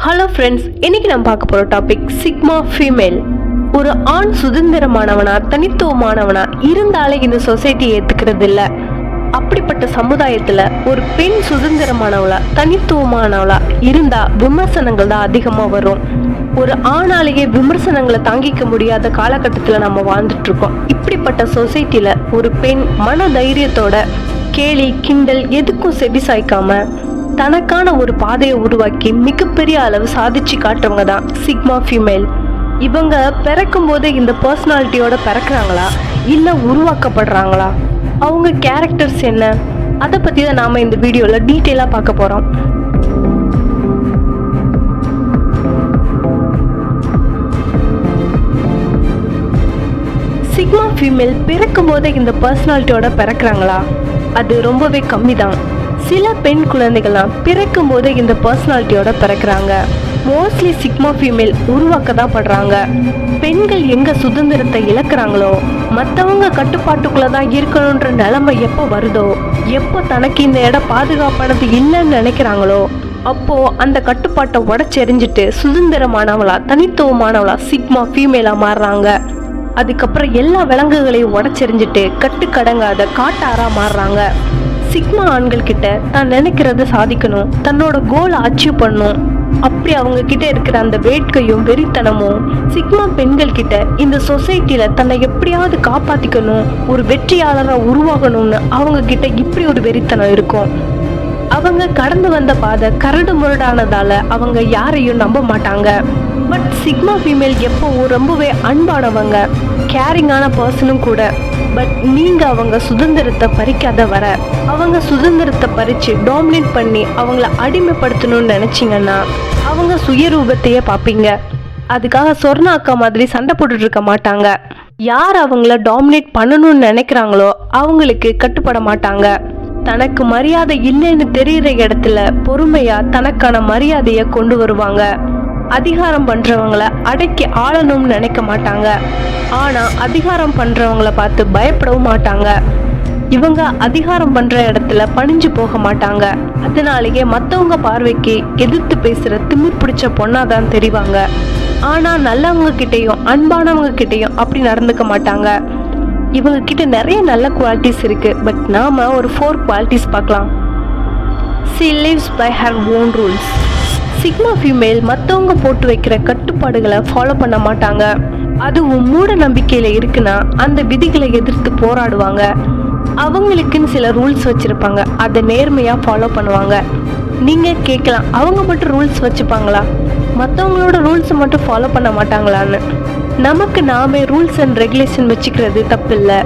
Hello friends, இன்னைக்கு நம்ம பார்க்க போகிற டாபிக் சிக்மா ஃபீமேல். ஒரு ஆண் சுதந்திரமானவனா தனித்துவமானவனா இருந்தாலே இந்த சொசைட்டி ஏற்றுக்கிறது இல்லை. அப்படிப்பட்ட சமுதாயத்தில் ஒரு பெண் சுதந்திரமானவளா தனித்துவமானவளா இருந்தால் விமர்சனங்கள் தான் அதிகமாக வரும். ஒரு ஆணாலேயே விமர்சனங்களை தாங்கிக்க முடியாத காலகட்டத்தில் நம்ம வாழ்ந்துட்டு இருக்கோம். இப்படிப்பட்ட சொசைட்டியில் ஒரு பெண் மன தைரியத்தோட கேலி கிண்டல் எதுக்கும் செவி சாய்க்காம தனக்கான ஒரு பாதையை உருவாக்கி மிகப்பெரிய அளவு சாதிச்சு காட்டுறவங்க தான் சிக்மா ஃபீமேல். இவங்க பிறக்கும் போது இந்த பர்சனாலிட்டியோட பிறக்கிறாங்களா இல்லை உருவாக்கப்படுறாங்களா, அவங்க கேரக்டர்ஸ் என்ன, அதை பற்றி தான் நாம் இந்த வீடியோவில் டீட்டெயிலாக பார்க்க போகிறோம். சிக்மா ஃபீமேல் பிறக்கும் போது இந்த பர்சனாலிட்டியோட பிறக்கிறாங்களா? அது ரொம்பவே கம்மி தான். சில பெண் குழந்தைகள்லாம் பிறக்கும் போது இந்த பர்சனாலிட்டியோட பிறக்கிறாங்க. மோஸ்ட்லி சிக்மா ஃபீமேல் உருவாக்க தான் படுறாங்க. பெண்கள் எங்க சுதந்திரத்தை இழக்கிறாங்களோ, மற்றவங்க கட்டுப்பாட்டுக்குள்ள தான் இருக்கணுன்ற நிலைமை எப்போ வருதோ, எப்போ தனக்கு இந்த இடம் பாதுகாப்பானது இல்லைன்னு நினைக்கிறாங்களோ, அப்போ அந்த கட்டுப்பாட்டை உடச்செறிஞ்சிட்டு சுதந்திரமானவளா தனித்துவமானவளா சிக்மா ஃபீமேலா மாறுறாங்க. அதுக்கப்புறம் எல்லா விலங்குகளையும் உடச்செறிஞ்சிட்டு கட்டுக்கடங்காத காட்டாரா மாறுறாங்க. சிக்மா ஆண்கள் கிட்ட தான் நினைக்கிறத சாதிக்கணும், தன்னோட கோலை அச்சீவ் பண்ணணும், அப்படி அவங்க கிட்ட இருக்கிற அந்த வேட்கையும் வெறித்தனமும் சிக்மா பெண்கள் கிட்ட இந்த சொசைட்டில தன்னை எப்படியாவது காப்பாத்திக்கணும், ஒரு வெற்றியாளரா உருவாகணும்னு அவங்க கிட்ட இப்படி ஒரு வெறித்தனம் இருக்கும். அவங்க கடந்து வந்த பாதை கரடு முரடானதால அவங்க யாரையும் நம்ப மாட்டாங்க. பட் சிக்மா ஃபீமேல் எப்போ ரொம்பவே அன்பானவங்க, கேரிங்கான பர்சனும் கூட. பட் நீங்க அவங்க சுதந்திரத்தை பறிக்காத வர, அவங்க சுதந்திரத்தை பறிச்சு டாமினேட் பண்ணி அவங்கள அடிமைப்படுத்தணும்னு நினைச்சிங்கன்னா அவங்க சுயரூபத்தையே பார்ப்பீங்க. அதுக்காக சொர்ணா அக்கா மாதிரி சண்டை போட்டுட்டு இருக்க மாட்டாங்க. யார் அவங்கள டாமினேட் பண்ணணும்னு நினைக்கிறாங்களோ அவங்களுக்கு கட்டுப்பட மாட்டாங்க. தனக்கு மரியாதை இல்லைன்னு தெரிகிற இடத்துல பொறுமையா தனக்கான மரியாதையை கொண்டு வருவாங்க. அதிகாரம் பண்றவங்கள அடக்கி ஆளணும்னு நினைக்க மாட்டாங்க. ஆனா அதிகாரம் பண்றவங்கள பார்த்து பயப்படவும் மாட்டாங்க. இவங்க அதிகாரம் பண்ற இடத்துல பணிஞ்சு போக மாட்டாங்க. அதனாலேயே மற்றவங்க பார்வைக்கு எதிர்த்து பேசுற திமிர் பிடிச்ச பொண்ணாதான் தெரிவாங்க. ஆனா நல்லவங்க கிட்டையும் அன்பானவங்க கிட்டையும் அப்படி நடந்துக்க மாட்டாங்க. இவங்க கிட்ட நிறைய நல்ல குவாலிட்டிஸ் இருக்கு. பட் நாம ஒரு 4 குவாலிட்டிஸ் பார்க்கலாம். She lives by her own rules. Sigma female மற்றவங்க போட்டு வைக்கிற கட்டுப்பாடுகளை ஃபாலோ பண்ண மாட்டாங்க. அதுவும் மூட நம்பிக்கையில இருக்குன்னா அந்த விதிகளை எதிர்த்து போராடுவாங்க. அவங்களுக்குன்னு சில ரூல்ஸ் வச்சிருப்பாங்க, அதை நேர்மையா ஃபாலோ பண்ணுவாங்க. நீங்க கேட்கலாம், அவங்க மட்டும் ரூல்ஸ் வச்சுப்பாங்களா, மற்றவங்களோட ரூல்ஸ் மட்டும் ஃபாலோ பண்ண மாட்டாங்களான்னு. நமக்கு நாமே ரூல்ஸ் அண்ட் ரெகுலேஷன் வச்சுக்கிறது தப்பு இல்லை.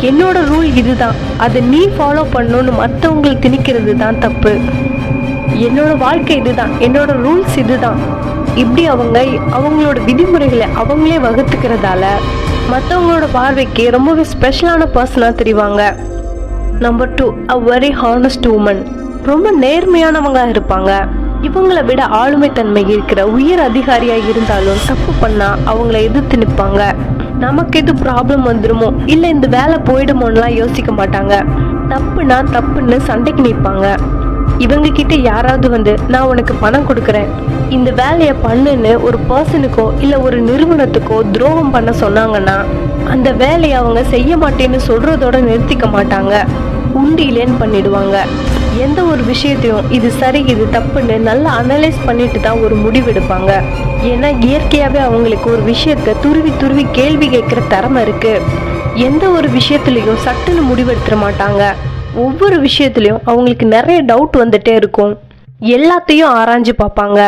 என்னோட ரூல் இதுதான், அதை நீ ஃபாலோ பண்ணணும்னு மற்றவங்களுக்கு திணிக்கிறது தான் தப்பு. என்னோட வாழ்க்கை இதுதான், என்னோட ரூல்ஸ் இதுதான், இப்படி அவங்க அவங்களோட விதிமுறைகளை அவங்களே வகுத்துக்கிறதால மற்றவங்களோட பார்வைக்கு ரொம்பவே ஸ்பெஷலான பர்சனாக தெரிவாங்க. Number 2, a very honest woman. ரொம்ப நேர்மையானவங்களாக இருப்பாங்க. இவங்களை விட ஆளுமை தன்மை இருக்கிற உயர் அதிகாரியாக இருந்தாலும் தப்பு பண்ணால் அவங்கள எதிர்த்து நிற்பாங்க. நமக்கு எது ப்ராப்ளம் வந்துடுமோ இல்லை இந்த வேலை போயிடுமோன்னெலாம் யோசிக்க மாட்டாங்க. தப்புனா தப்புன்னு சண்டைக்கு நிற்பாங்க. இவங்க கிட்ட யாராவது வந்து நான் உனக்கு பணம் கொடுக்குறேன், இந்த வேலையை பண்ணுன்னு ஒரு பர்சனுக்கோ இல்லை ஒரு நிறுவனத்துக்கோ துரோகம் பண்ண சொன்னாங்கன்னா அந்த வேலையை அவங்க செய்ய மாட்டேன்னு சொல்றதோட நிறுத்திக்க மாட்டாங்க, உண்டிலேன்னு பண்ணிடுவாங்க. எந்த ஒரு விஷயத்தையும் இது சரி இது தப்புன்னு நல்லா அனலைஸ் பண்ணிட்டு தான் ஒரு முடிவு எடுப்பாங்க. ஏன்னா இயற்கையாகவே அவங்களுக்கு ஒரு விஷயத்த துருவி துருவி கேள்வி கேட்குற திறமை இருக்கு. எந்த ஒரு விஷயத்துலையும் சட்டுன்னு முடிவெடுத்துட மாட்டாங்க. ஒவ்வொரு விஷயத்துலையும் அவங்களுக்கு நிறைய டவுட் வந்துட்டே இருக்கும். எல்லாத்தையும் ஆராய்ஞ்சு பார்ப்பாங்க.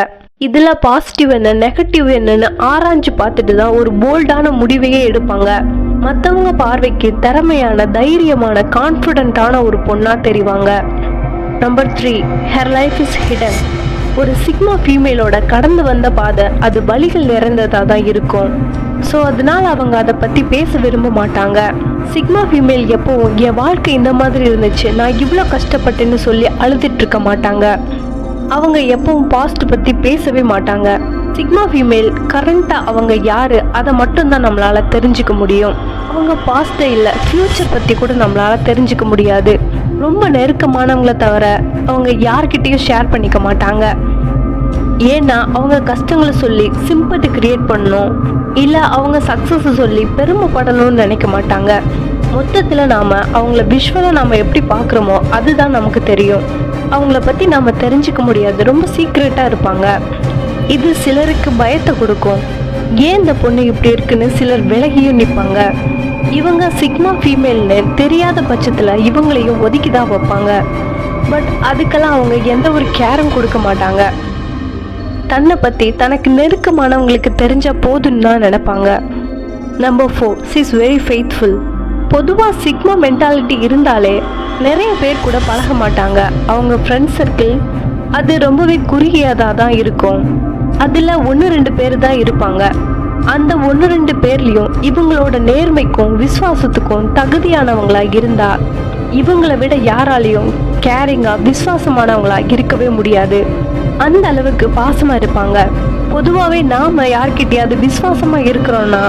இதுல பாசிட்டிவ் என்ன நெகட்டிவ் என்னன்னு ஆராய்ஞ்சு பார்த்துட்டு தான் ஒரு போல்டான முடிவையே எடுப்பாங்க. மற்றவங்க பார்வைக்கு திறமையான தைரியமான கான்ஃபிடென்ட்டான ஒரு பொண்ணா தெரிவாங்க. Number 3, her life is hidden. ஒரு சிக்மா ஃபீமேலோட கடந்து வந்த பாதை அது வலிகள் நிறைந்ததாக தான் இருக்கும். ஸோ அதனால அவங்க அதை பற்றி பேச விரும்ப மாட்டாங்க. சிக்மா ஃபீமேல் எப்போவும் என் வாழ்க்கை இந்த மாதிரி இருந்துச்சு, நான் இவ்வளோ கஷ்டப்பட்டேன்னு சொல்லி அழுதுட்டு இருக்க மாட்டாங்க. அவங்க எப்பவும் பாஸ்ட் பற்றி பேசவே மாட்டாங்க. சிக்மா ஃபீமேல் கரண்ட்டாக அவங்க யார் அதை மட்டும்தான் நம்மளால் தெரிஞ்சுக்க முடியும். அவங்க பாஸ்ட்டை இல்லை ஃப்யூச்சர் பற்றி கூட நம்மளால் தெரிஞ்சுக்க முடியாது. ரொம்ப நெருக்கமானவங்கள தவிர அவங்க யார்கிட்டையும் ஷேர் பண்ணிக்க மாட்டாங்க. ஏன்னா அவங்க கஷ்டங்களை சொல்லி சிம்பத்தி கிரியேட் பண்ணணும், இல்லை அவங்க சக்ஸஸ் சொல்லி பெருமைப்படணும்னு நினைக்க மாட்டாங்க. மொத்தத்தில் நாம் அவங்கள விஷுவலாக நாம் எப்படி பார்க்குறோமோ அதுதான் நமக்கு தெரியும். அவங்கள பற்றி நாம் தெரிஞ்சுக்க முடியாது, ரொம்ப சீக்ரெட்டாக இருப்பாங்க. இது சிலருக்கு பயத்தை கொடுக்கும். ஏன் இந்த பொண்ணு இப்படி இருக்குன்னு சிலர் விலகியும் நிற்பாங்க. இவங்க சிக்மா ஃபீமேல்னு தெரியாத பட்சத்தில் இவங்களையும் ஒதுக்கி தான் வைப்பாங்க. பட் அதுக்கெல்லாம் அவங்க எந்த ஒரு கேரும் கொடுக்க மாட்டாங்க. தன்னை பற்றி தனக்கு நெருக்கமானவங்களுக்கு தெரிஞ்சால் போதுன்னு தான் நினைப்பாங்க. Number 4, she is very faithful. பொதுவாக சிக்மா மென்டாலிட்டி இருந்தாலே நிறைய பேர் கூட பழக மாட்டாங்க. அவங்க ஃப்ரெண்ட்ஸ் சர்க்கிள் அது ரொம்பவே குறுகியதாக தான் இருக்கும். அதில் 1-2 பேர் தான் இருப்பாங்க. அந்த 1-2 பேர்லேயும் இவங்களோட நேர்மைக்கும் விசுவாசத்துக்கும் தகுதியானவங்களா இருந்தால் இவங்களை விட யாராலையும் கேரிங்காக விசுவாசமானவங்களா இருக்கவே முடியாது. அந்த அளவுக்கு பாசமாக இருப்பாங்க. பொதுவாகவே நாம் யார்கிட்டையாவது விசுவாசமாக இருக்கிறோன்னா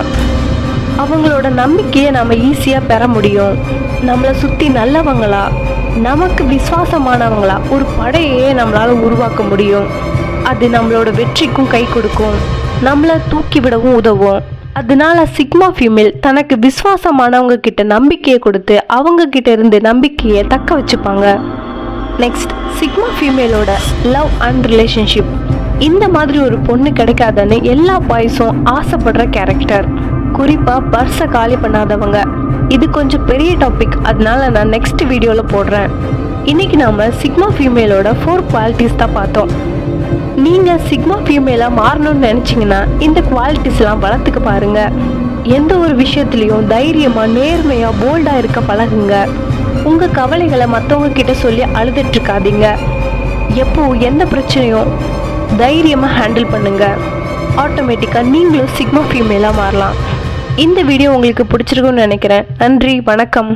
அவங்களோட நம்பிக்கையை நாம் ஈஸியாக பெற முடியும். நம்மளை சுற்றி நல்லவங்களா நமக்கு விசுவாசமானவங்களா ஒரு படையே நம்மளால் உருவாக்க முடியும். அது நம்மளோட வெற்றிக்கும் கை கொடுக்கும், நம்மளை தூக்கி விடவும் உதவும். அதனால சிக்மா ஃபீமேல் தனக்கு விசுவாசமானவங்க கிட்ட நம்பிக்கையை கொடுத்து அவங்க கிட்ட இருந்து நம்பிக்கையை தக்க வச்சுப்பாங்க. நெக்ஸ்ட், சிக்மா ஃபீமேலோட லவ் அண்ட் ரிலேஷன்ஷிப். இந்த மாதிரி ஒரு பொண்ணு கிடைக்காதுன்னு எல்லா பாய்ஸும் ஆசைப்படுற கேரக்டர். குறிப்பாக பர்ஸை காலி பண்ணாதவங்க. இது கொஞ்சம் பெரிய டாபிக், அதனால நான் நெக்ஸ்ட் வீடியோவில் போடுறேன். இன்னைக்கு நாம் சிக்மா ஃபீமேலோட 4 குவாலிட்டிஸ் தான் பார்த்தோம். நீங்கள் சிக்மா ஃபீமேலாக மாறணும்னு நினச்சிங்கன்னா இந்த குவாலிட்டிஸ்லாம் வளர்த்துக்க பாருங்கள். எந்த ஒரு விஷயத்துலையும் தைரியமாக நேர்மையாக போல்டாக இருக்க பழகுங்க. உங்கள் கவலைகளை மற்றவங்க கிட்ட சொல்லி அழுதுட்ருக்காதீங்க. எப்போ எந்த பிரச்சனையும் தைரியமாக ஹேண்டில் பண்ணுங்கள். ஆட்டோமேட்டிக்காக நீங்களும் சிக்மா ஃபீமேலாக மாறலாம். இந்த வீடியோ உங்களுக்கு பிடிச்சிருக்குன்னு நினைக்கிறேன். நன்றி, வணக்கம்.